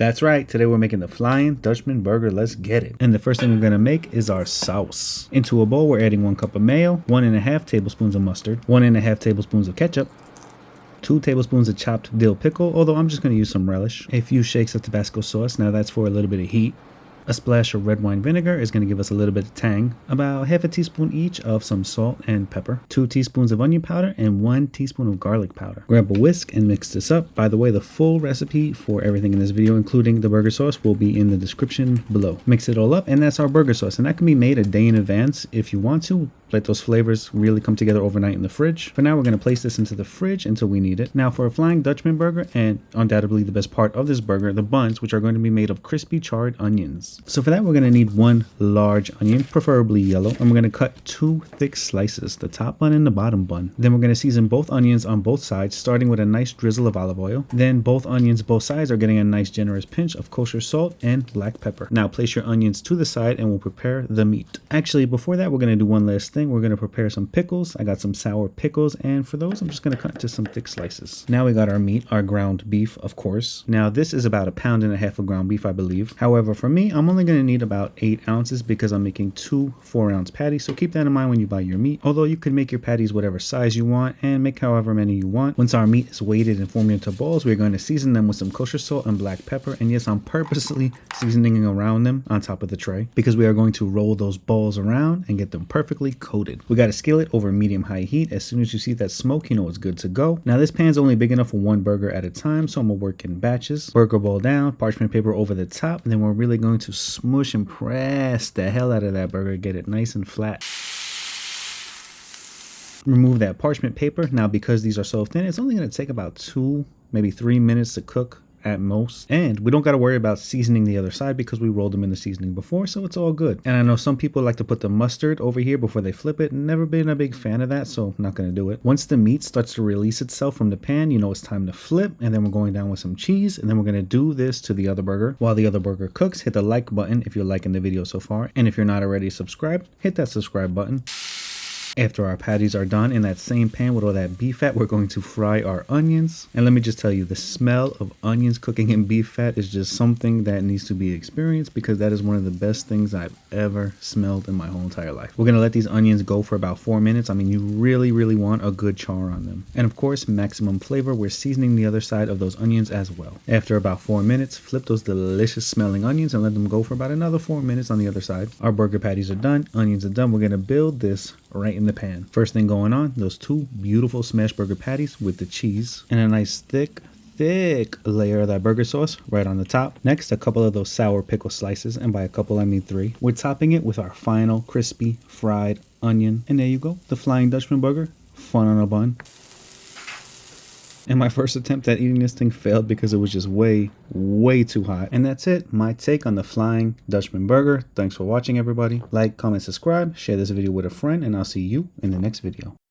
That's right, today we're making the Flying Dutchman Burger. Let's get it. And the first thing we're gonna make is our sauce. Into a bowl, we're adding 1 cup of mayo, 1½ tablespoons of mustard, 1½ tablespoons of ketchup, 2 tablespoons of chopped dill pickle, although I'm just gonna use some relish, a few shakes of Tabasco sauce, now that's for a little bit of heat. A splash of red wine vinegar is going to give us a little bit of tang. About ½ teaspoon each of some salt and pepper. 2 teaspoons of onion powder and 1 teaspoon of garlic powder. Grab a whisk and mix this up. By the way, the full recipe for everything in this video, including the burger sauce, will be in the description below. Mix it all up, and that's our burger sauce. And that can be made a day in advance if you want to. Let those flavors really come together overnight in the fridge. For now, we're going to place this into the fridge until we need it. Now for a Flying Dutchman burger, and undoubtedly the best part of this burger, the buns, which are going to be made of crispy charred onions. So for that, we're going to need 1 large onion, preferably yellow, and we're going to cut 2 thick slices, the top bun and the bottom bun. Then we're going to season both onions on both sides, starting with a nice drizzle of olive oil. Then both onions, both sides, are getting a nice generous pinch of kosher salt and black pepper. Now place your onions to the side and we'll prepare the meat. Actually, before that, we're going to do one last thing. We're going to prepare some pickles. I got some sour pickles, and for those, I'm just going to cut into some thick slices. Now we got our meat, our ground beef, of course. Now this is about 1.5 pounds of ground beef, I believe. However, for me, I'm only going to need about 8 ounces because I'm making 2 4-ounce patties, so keep that in mind when you buy your meat. Although you can make your patties whatever size you want and make however many you want. Once our meat is weighted and formed into balls, we're going to season them with some kosher salt and black pepper. And yes, I'm purposely seasoning around them on top of the tray because we are going to roll those balls around and get them perfectly coated. We got to skillet over medium-high heat. As soon as you see that smoke, you know it's good to go. Now this pan's only big enough for 1 burger at a time, so I'm gonna work in batches. Burger bowl down, parchment paper over the top, and then we're really going to smush and press the hell out of that burger, get it nice and flat. Remove that parchment paper. Now because these are so thin, it's only going to take about 2, maybe 3 minutes to cook at most, and we don't got to worry about seasoning the other side because we rolled them in the seasoning before, so it's all good. And I know some people like to put the mustard over here before they flip it. Never been a big fan of that, so I'm not going to do it. Once the meat starts to release itself from the pan, you know it's time to flip, and then we're going down with some cheese, and then we're going to do this to the other burger. While the other burger cooks, hit the like button if you're liking the video so far, and if you're not already subscribed, hit that subscribe button. After our patties are done, in that same pan with all that beef fat, we're going to fry our onions. And let me just tell you, the smell of onions cooking in beef fat is just something that needs to be experienced because that is one of the best things I've ever smelled in my whole entire life. We're going to let these onions go for about 4 minutes. I mean, you really want a good char on them. And of course, maximum flavor, we're seasoning the other side of those onions as well. After about 4 minutes, flip those delicious smelling onions and let them go for about another 4 minutes on the other side. Our burger patties are done, onions are done. We're going to build this right in the pan. First thing going on, those 2 beautiful Smashburger patties with the cheese and a nice thick layer of that burger sauce right on the top. Next, a couple of those sour pickle slices, and by a couple I mean 3. We're topping it with our final crispy fried onion, and there you go, the Flying Dutchman burger, fun on a bun. And my first attempt at eating this thing failed because it was just way too hot. And that's it, my take on the Flying Dutchman burger. Thanks for watching, everybody. Like, comment, subscribe, share this video with a friend, and I'll see you in the next video.